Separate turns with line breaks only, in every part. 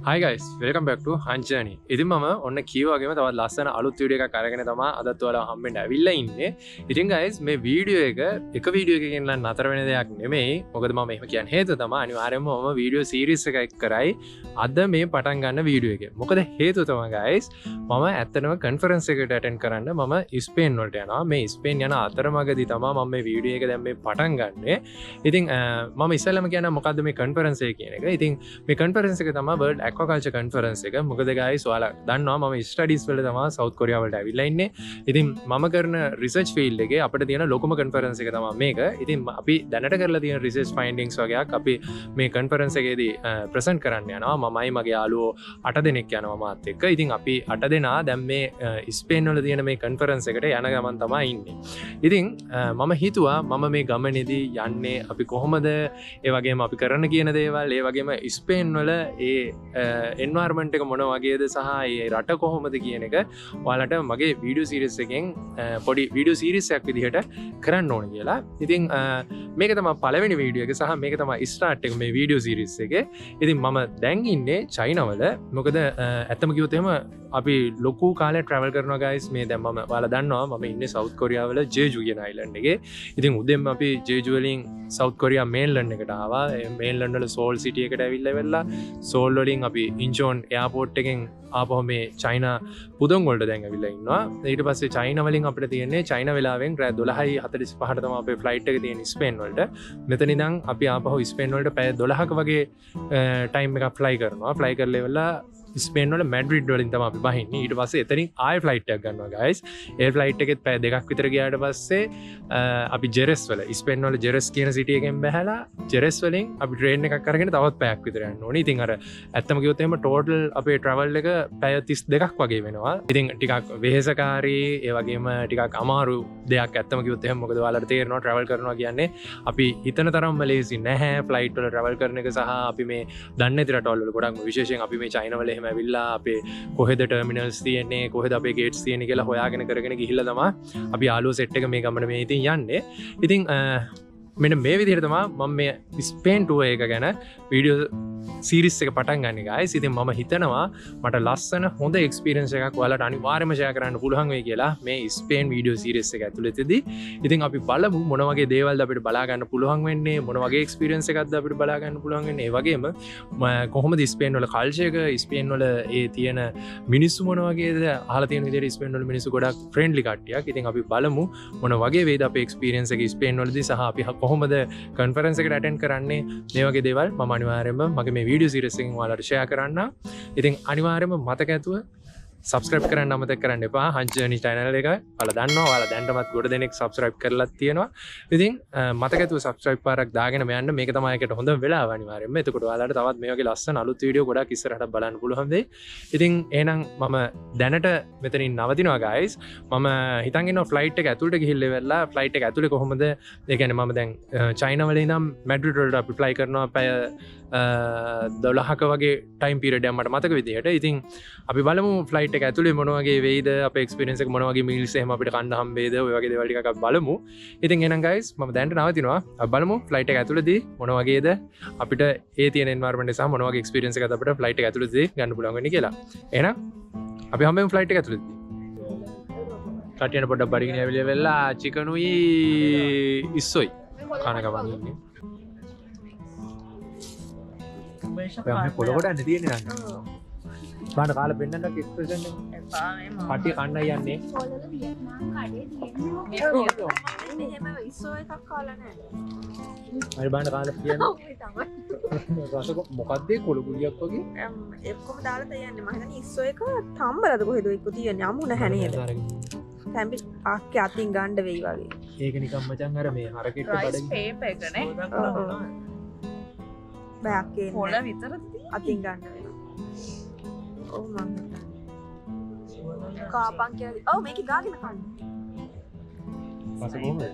Hi guys, welcome back to Hans Journey. ඉතින් මම ඔන්න කීවාගේම තවත් ලස්සන අලුත් වීඩියෝ එකක් අරගෙන තමයි අදත් ඔයාලා හම්බෙන්න ඇවිල්ලා ඉන්නේ. ඉතින් guys මේ වීඩියෝ එක වීඩියෝ එකකින් නතර වෙන දෙයක් නෙමෙයි. මොකද මම එහෙම කියන හේතුව තමයි අනිවාර්යයෙන්ම මම වීඩියෝ සීරීස් එකක් කරයි අද මේ පටන් ගන්න වීඩියෝ එක. මොකද හේතුව තමයි guys මම ඇත්තටම කන්ෆරන්ස් එකකට අටෙන්ඩ් කරන්න මම ස්පේන් වලට යනවා. මේ ස්පේන් යන අතරමඟදී තමයි මම මේ වීඩියෝ එක දැන් මේ පටන් ගන්නෙ. ඉතින් මම ඉස්සෙල්ලාම කියන්න මොකද්ද මේ කන්ෆරන්ස් එක කියන එක. ඉතින් මේ කන්ෆරන්ස් එක තමයි World Aquaculture Conference එක. මොකද guys ඔයාලා දන්නවා මම ස්ටඩීස් වල තමයි සවුත් කොරියාව වලට ඇවිල්ලා ඉන්නේ. ඉතින් මම කරන රිසර්ච් ෆීල්ඩ් එකේ අපිට තියෙන ලොකුම කන්ෆරන්ස් එක තමයි මේක. ඉතින් අපි දැනට කරලා තියෙන රිසර්ච් ෆයින්ඩින්ග්ස් වගේක් අපි මේ කන්ෆරන්ස් එකේදී ප්‍රසන්ට් කරන්න යනවා. මමයි මගේ යාළුවෝ 8 දෙනෙක් යනවා මාත් එක්ක. ඉතින් අපි 8 දෙනා දැන් මේ ස්පේන් වල තියෙන මේ කන්ෆරන්ස් එකට යන ගමන් තමයි ඉන්නේ. ඉතින් මම හිතුවා මම මේ ගමනේදී යන්නේ අපි කොහොමද ඒ වගේම අපි කරන්න කියන දේවල් ඒ වගේම ස්පේන් වල ඒ එන්වර්මන්ට් එක මොන වගේද සහ ඒ රට කොහොමද කියන එක ඔයාලට මගේ වීඩියෝ සීරීස් එකෙන් පොඩි වීඩියෝ සීරීස් එකක් විදිහට කරන්න ඕන කියලා. ඉතින් මේක තමයි පළවෙනි වීඩියෝ එක සහ මේක තමයි ස්ටාර්ට් එක මේ වීඩියෝ සීරීස් එකේ. ඉතින් මම දැන් ඉන්නේ චයිනාවල. මොකද ඇත්තම කිව්වොත් එහෙම අපි ලොකු කාලයක් ට්‍රැවල් කරනවා guys. මේ දැන් මම ඔයාලා දන්නවා මම ඉන්නේ සවුත් කොරියාවල ජේජු කියන අයිලන්ඩ් එකේ. ඉතින් උදෙන්ම අපි ජේජු වලින් සවුත් කොරියා මේන්ලන්ඩ් එකට ආවා. මේන්ලන්ඩ් වල සෝල් සිටි එකට ඇවිල්ලා සෝල් වලින් අපි ඉන්චෝන් එයාපෝට් එකෙන් ආපහු මේ චයිනා පුදොන් වලට දැන් ඇවිල්ලා ඉන්නවා. ඊට පස්සේ චයිනා වලින් අපිට තියෙන්නේ චයිනා වෙලාවෙන් රෑ 12:45ට තමයි අපේ ෆ්ලයිට් එක තියෙන්නේ ස්පේන් වලට. මෙතන ඉඳන් අපි ආපහු ස්පේන් වලට පැය 12ක වගේ ටයිම් එකක් ෆ්ලයි කරනවා. ෆ්ලයි කරලා ඉවරලා ස්පේන් වල මැඩ්‍රිඩ් වලින් තමයි අපි බහින්නේ. ඊට පස්සේ එතනින් ආයෙ ෆ්ලයිට් එකක් ගන්නවා guys. ඒ ෆ්ලයිට් එකෙත් පැය 2ක් විතර ගියාට පස්සේ අපි ජෙරස් වල ස්පේන් වල ජෙරස් කියන සිටි එකෙන් බහැලා ජෙරස් වලින් අපි ට්‍රේන් එකක් අරගෙන තවත් පැයක් විතර යන්න ඕනේ. ඉතින් අර ඇත්තම කිව්වොත් එහෙම ටෝටල් අපේ ට්‍රැවල් එක පැය 32ක් වගේ වෙනවා. ඉතින් ටිකක් වෙහෙසකාරී ඒ වගේම ටිකක් අමාරු දෙයක් ඇත්තම කිව්වොත් එහෙම. මොකද ඔයාලට තේරෙනවා ට්‍රැවල් කරනවා කියන්නේ අපි හිතන තරම්ම ලේසි නැහැ. ෆ්ලයිට් වල ට්‍රැවල් කරන එක සහ අපි මේ දන්නේ නැති රටවල් වල ගොඩක් විශේෂයෙන් අපි මේ චයිනා වල එහෙම ඇවිල්ලා අපේ කොහෙද ටර්මිනල්ස් තියෙන්නේ කොහෙද අපේ ගේට්ස් තියෙන්නේ කියලා හොයාගෙන කරගෙන ගිහිල්ලා තමයි අපි යාළුවෝ සෙට් එක මේ ගමන මේ ඉතින් යන්නේ. ඉතින් මෙන්න මේ විදිහට තමයි මම මේ ස්පේන් ටුවර් එක ගැන වීඩියෝ සීරීස් එක පටන් ගන්න guys. ඉතින් මම හිතනවා මට ලස්සන හොඳ එක්ස්පීරියන්ස් එකක් ඔයාලට අනිවාර්යයෙන්ම ෂෙයා කරන්න පුළුවන් වෙයි කියලා මේ ස්පේන් වීඩියෝ සීරීස් එක ඇතුළතදී. ඉතින් අපි බලමු මොන වගේ දේවල්ද අපිට බලා ගන්න පුළුවන් වෙන්නේ, මොන වගේ එක්ස්පීරියන්ස් එකක්ද අපිට බලා ගන්න පුළුවන් වෙන්නේ. ඒ වගේම කොහොමද ස්පේන් වල කල්චර් එක, ස්පේන් වල ඒ තියෙන මිනිස්සු මොන වගේද, අහලා තියෙන විදිහට ස්පේන් වල මිනිස්සු ගොඩක් ෆ්‍රෙන්ඩ්ලි කට්ටියක්. ඉතින් අපි බලමු මොන වගේ වේද අපේ එක්ස්පීරියන්ස් එක ස්පේන් වලදී සහ අපි කොහොමද කන්ෆරන්ස් එකට අටෙන්ඩ් කරන්නේ. මේ වගේ දේවල් මම අනිවාර්යයෙන්ම මගේ මේ වීඩියෝ සීරීස් එකෙන් ඔයාලට ෂෙයා කරන්න. ඉතින් අනිවාර්යයෙන්ම මතක ඇතුව සබස්ක්‍රයිබ් කරන්න අමතක කරන්න එපා. Hans Journey channel එක ඔයාලා දන්නවා. ඔයාලා දැන්ටමත් ගොඩ දෙනෙක් සබස්ක්‍රයිබ් කරලා තියෙනවා. ඉතින් මතක ඇතුව සබස්ක්‍රයිබ් පාරක් දාගෙන යන්න. මේක තමයි එකට හොඳ වෙලාව අනිවාර්යයෙන්ම. එතකොට ඔයාලට තවත් මේ වගේ ලස්සන අලුත් වීඩියෝ ගොඩක් ඉස්සරහට බලන්න පුළුවන් වෙයි. ඉතින් එහෙනම් මම දැනට මෙතනින් නවතිනවා guys. මම හිතන් ඉන්නවා ෆ්ලයිට් එක ඇතුළට ගිහිල්ලා ඉවරලා ෆ්ලයිට් එක ඇතුලේ කොහොමද ඒ කියන්නේ මම දැන් චයිනා වල ඉඳන් මැඩ්‍රිඩ් වලට අපි ෆ්ලයි කරනවා පැය 12ක වගේ ටයිම් පීරියඩ් එකක් මට මතක විදිහට. ඉතින් අපි බලමු ෆ්ලයිට් එක ඇතුලේ මොන වගේ වෙයිද, අපේ එක්ස්පීරියන්ස් එක මොන වගේ මීල්ස් එහෙම අපිට කන්න හම්බෙයිද, ඔය වගේ දේවල් ටිකක් අපි බලමු. ඉතින් එහෙනම් guys මම දැන්ට නවතිනවා. අපි බලමු ෆ්ලයිට් එක ඇතුලේදී මොන වගේද අපිට ඒ තියෙන එන්වයරන්මන්ට් එක සහ මොන වගේ එක්ස්පීරියන්ස් එකක්ද අපිට ෆ්ලයිට් එක ඇතුලේදී ගන්න පුළුවන් වෙන්නේ කියලා. එහෙනම් අපි හැමෝම ෆ්ලයිට් එක ඇතුලේදී කටියන පොඩ්ඩක් බඩගිනි ඇවිල්ලා වෙලා චිකනුයි ඉස්සොයි කන ගමන් ඉන්නේ. මේ පොළොකට ඇන්න තියෙන්නේ නංග. බාන කාලා පෙන්නන්නක් එක්ස්ප්‍රෙෂන් එක. එපා මේ මම. කට්ටිය කන්නයි යන්නේ. පොළොල වියට්නාම් කඩේ තියෙන්නේ. එහෙම ඉස්සෝ එකක් කාලා නැහැ. හරි බාන කාලා කියන්නේ. ඔව් ඒ තමයි. රසක මොකද්ද කොළ කුලියක් වගේ? එක්කම දාලා තියන්නේ. මම හිතන්නේ ඉස්සෝ එක තම්බලද කොහෙද එක්ක තියන්නේ. අමු නැහැ නේද? තැම්බි ආක්කේ අතින් ගන්න වෙයි වගේ. ඒක නිකන් මචං අර මේ හරකෙට බඩගිනි. රයිස් පේපර් එක නේ. බෑක්කේ පොළ විතරද අතින් ගන්න වෙනවා. ඔව් මම කාපන් කියලා. ඔව් මේක ගාගෙන කන්න. පස්සේ කොහමද?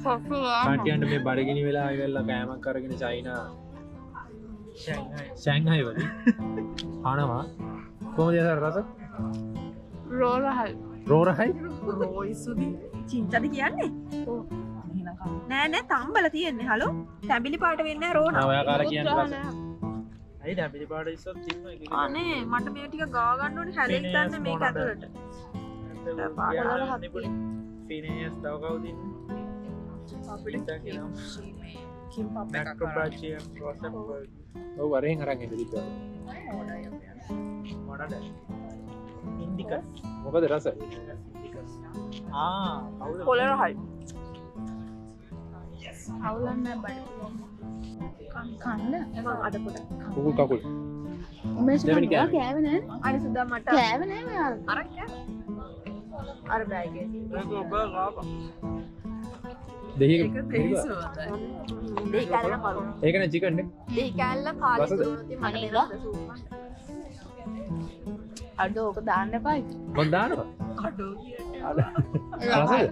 කට්ටියන්ට මේ බඩගිනි වෙලා ඉවරලා කෑමක් අරගෙන චයිනා ෂැන්හයි වල ආනවා. කොහොමද රස? රෝරහයි. රෝරහයි? රෝයිසුදි. චින්තද කියන්නේ? ඔව්. නෑ නෑ තම්බල තියෙන්නේ. හලෝ තැඹිලි පාට වෙන්නේ නෑ රෝනා. ඔයා කාලා කියන්නේ
ඇයි අපිට පාඩ ඉස්සත් තිබුණා ඒක.
අනේ මට මේ ටික ගා ගන්න ඕනේ හැලෙක් ගන්න මේක ඇතුළට. පාඩවල හත්ති.
ෆිනේස් තව කවුද ඉන්නේ?
අපිට
කියනවා.
කිම් පප් එකක්
මැක්‍රෝබාචිය WhatsApp
ඔව් වරෙන් අරන් ඉඳි කිව්වා.
මොනවාද? ඉන්දිකස්.
මොකද රස?
කවුද?
කොලර හයි.
අවුලන්න බඩ කන්න
මම අද පොඩ.
කුකුල් කකුල්.
උමේෂ්
දෙවෙනි
මම
කෑම.
කෑවේ නෑ
අනේ සුදා මට
කෑවේ නෑ මෙයාල
අරන් කෑ. අර බෑග් එකේ.
ඒක ඔබ ගාපා.
දෙහි
ඒක දෙහිසු හොඳයි. දෙහි කැල්ල මරු.
ඒක නේ චිකන් නේ.
දෙහි කැල්ල කාලේ
රසද?
දුන්නොත් මට
අනේ
දෙන්න සූප්.
අඩ ඕක දාන්න එපා
මම දානවා.
අඩෝ.
රසද?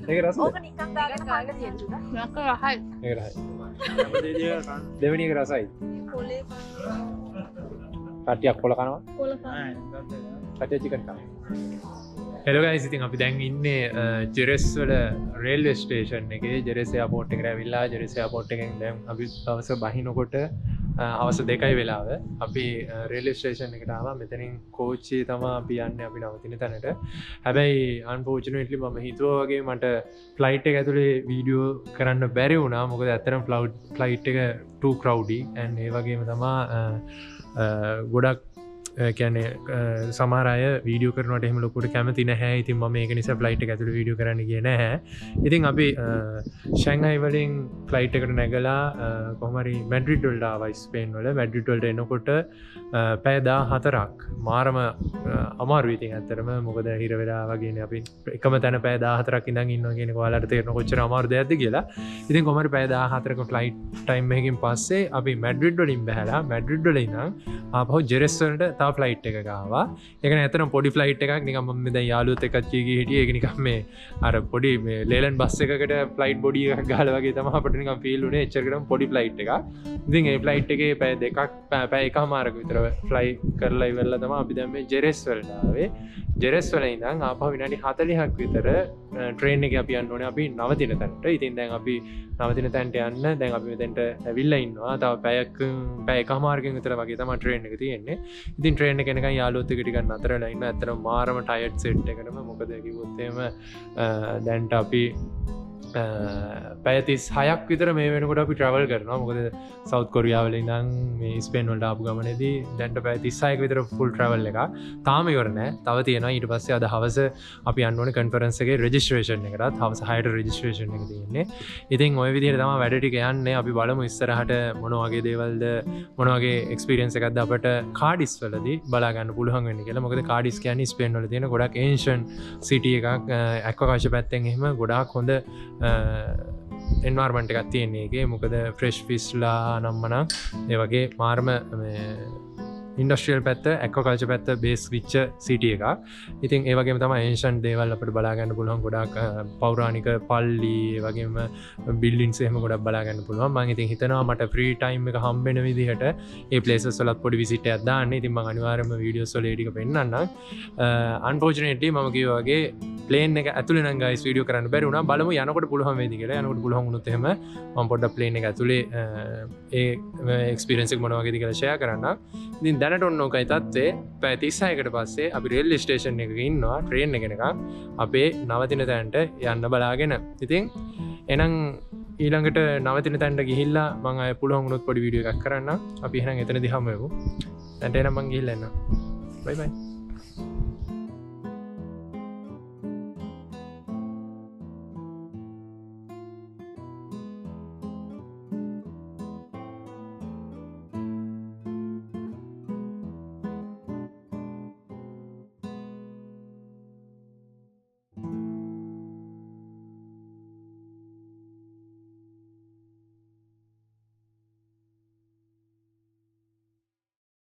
ඒක රසද?
ඕක නිකන් දාගෙන කන්න තියෙන සුදා.
නක රහයි
ඒක රසයි.
දෙදිය කන්න.
දෙවෙනි එක රසයි.
කොලේ
කට්ටියක් කොල කනවා.
කොල
නෑ ගන්න.
කට්ටිය චිකන් කනවා. හෙලෝ ගයිස් ඉතින් අපි දැන් ඉන්නේ ජෙරස් වල රේල්වේ ස්ටේෂන් එකේ ජෙරස් එයාපෝට් එකට ඇවිල්ලා ජෙරස් එයාපෝට් එකෙන් දැන් අපි හවස බහිනකොට හවස 2යි වෙලාව අපි රේල්වේ ස්ටේෂන් එකට ආවා මෙතනින් කෝච්චියේ තමයි අපි යන්නේ අපි නවතින තැනට හැබැයි අන්ෆෝචුනේට්ලි මම හිතුවා වගේ මට ෆ්ලයිට් එක ඇතුලේ වීඩියෝ කරන්න බැරි වුණා මොකද ඇත්තටම ෆ්ලයිට් එක too crowdy and ඒ වගේම තමයි ගොඩක් කියන්නේ සමහර අය වීඩියෝ කරනට එහෙම ලොකුට කැමති නැහැ ඉතින් මම ඒක නිසා ෆ්ලයිට් එක ඇතුළේ වීඩියෝ කරන්න ගියේ නැහැ ඉතින් අපි ෂැන්ඝයි වලින් ෆ්ලයිට් එකට නැගලා කොහොම හරි මැඩ්‍රිඩ් වලට ආවා ස්පේන් වල මැඩ්‍රිඩ් වලට එනකොට පැය 14ක් මාරම අමාරුයි ඉතින් ඇත්තටම මොකද හිර වෙලා වගේනේ අපි එකම තැන පැය 14ක් ඉඳන් ඉන්නවා කියන එක ඔයාලට තේරෙන කොච්චර අමාරු දෙයක්ද කියලා ඉතින් කොහොම හරි පැය 14ක ෆ්ලයිට් ටයිම් එකකින් පස්සේ අපි මැඩ්‍රිඩ් වලින් බහැලා මැඩ්‍රිඩ් වල ඉඳන් ආපහු ජෙරස් වලට ෆ්ලයිට් එක ගාවා ඒක ඇත්තටම පොඩි ෆ්ලයිට් එකක් නිකන් මම දැන් යාළුවොත් එක්ක ගියේ හිටියේ ඒක නිකන් මේ අර පොඩි මේ ලේලන් බස් එකකට ෆ්ලයිට් බොඩි එකක් ගහලා වගේ තමයි අපිට නිකන් ෆීල් උනේ එච්චරකටම පොඩි ෆ්ලයිට් එකක් ඉතින් ඒ ෆ්ලයිට් එකේ පැය දෙකක් පැය එකමාරක විතර ෆ්ලයි කරලා ඉවරලා තමයි අපි දැන් මේ ජෙරස් වලට ආවේ ජෙරස් වල ඉඳන් ආපහු විනාඩි 40ක් විතර ට්‍රේන් එකේ අපි යන්න ඕනේ අපි නවතින තැනට ඉතින් දැන් අපි නවතින තැනට යන්න දැන් අපි මෙතෙන්ට ඇවිල්ලා ඉන්නවා තව පැය එකමාරකින් විතර වගේ තමයි ට්‍රේන් එක තියෙන්නේ ඉතින් ට්‍රේන් එක එනකන් යාළුවොත් එක්ක ටිකක් නතර වෙලා ඉන්න ඇත්තටම මාරම ටයර්ඩ් සෙට් එකටම මොකද කිව්වොත් එහෙම දැන්ට අපි පැය 36ක් විතර මේ වෙනකොට අපි ට්‍රැවල් කරනවා මොකද සවුත් කොරියාව වල ඉඳන් මේ ස්පේන් වලට ආපු ගමනේදී දැන්ට පැය 36ක විතර ෆුල් ට්‍රැවල් එකක් තාම ඉවර නෑ තව තියෙනවා ඊට පස්සේ අද හවස අපි යන්න ඕනේ කන්ෆරන්ස් එකේ රෙජිස්ට්‍රේෂන් එකටත් හවස 6ට රෙජිස්ට්‍රේෂන් එක තියෙන්නේ ඉතින් ওই විදිහට තමයි වැඩ ටික යන්නේ අපි බලමු ඉස්සරහට මොන වගේ දේවල්ද මොන වගේ එක්ස්පීරියන්ස් එකක්ද අපිට කාඩිස් වලදී බලා ගන්න පුළුවන් වෙන්නේ කියලා මොකද කාඩිස් කියන්නේ ස්පේන් වල තියෙන ගොඩක් ඒන්ෂන් සිටි එකක් ඇක්වාකල්චර් පැත්තෙන් එහෙම ගොඩාක් හොඳ එන්වර්මන්ට් එකක් තියෙන්නේ ඒකේ මොකද ෆ්‍රෙෂ් ෆිස්ලා නම්මනම් ඒ වගේ මාර්ම ඉන්ඩස්ට්‍රියල් පැත්ත ඇක්වාකල්චර් පැත්ත බේස් විච්ච සිටි එකක්. ඉතින් ඒ වගේම තමයි ඒන්ෂන්ට් දේවල් අපිට බලා ගන්න පුළුවන් ගොඩාක් පෞරාණික පල්ලි ඒ වගේම බිල්ඩින්ග්ස් එහෙම ගොඩක් බලා ගන්න පුළුවන්. මම ඉතින් හිතනවා මට ෆ්‍රී ටයිම් එක හම්බෙන විදිහට මේ ප්ලේසස් වලත් පොඩි විසිට් එකක් දාන්න. ඉතින් මම අනිවාර්යයෙන්ම වීඩියෝස් වල ඒ ටික පෙන්නන්නම්. අන්ෆෝචුනේට්ලි මම කිව්වා වගේ ප්ලේන් එක ඇතුලේ නම් ගයිස් වීඩියෝ කරන්න බැරි වුණා. බලමු යනකොට පුළුවන් වේද කියලා. යනකොට පුළුවන් වුණොත් එහෙම මම පොඩ්ඩක් ප්ලේන් එක ඇතුලේ ඒ එක්ස්පීරියන්ස් එක මොන වගේද කියලා ෂෙයා කරන්න. ඉතින් දැනට ඔන්න ඕකයි තත්ත්වය. පැය 36කට පස්සේ අපි රේල්වේ ස්ටේෂන් එකක ඉන්නවා ට්‍රේන් එකනකම් අපේ නවතින තැනට යන්න බලාගෙන. ඉතින් එහෙනම් ඊළඟට නවතින තැනට ගිහිල්ලා මම ආයෙ පුළුවන් වුණොත් පොඩි වීඩියෝ එකක් කරන්න. අපි එහෙනම් එතනදී හමු වෙමු. දැන් එනම් මම ගිහිල්ලා එන්නම්. බයි බයි.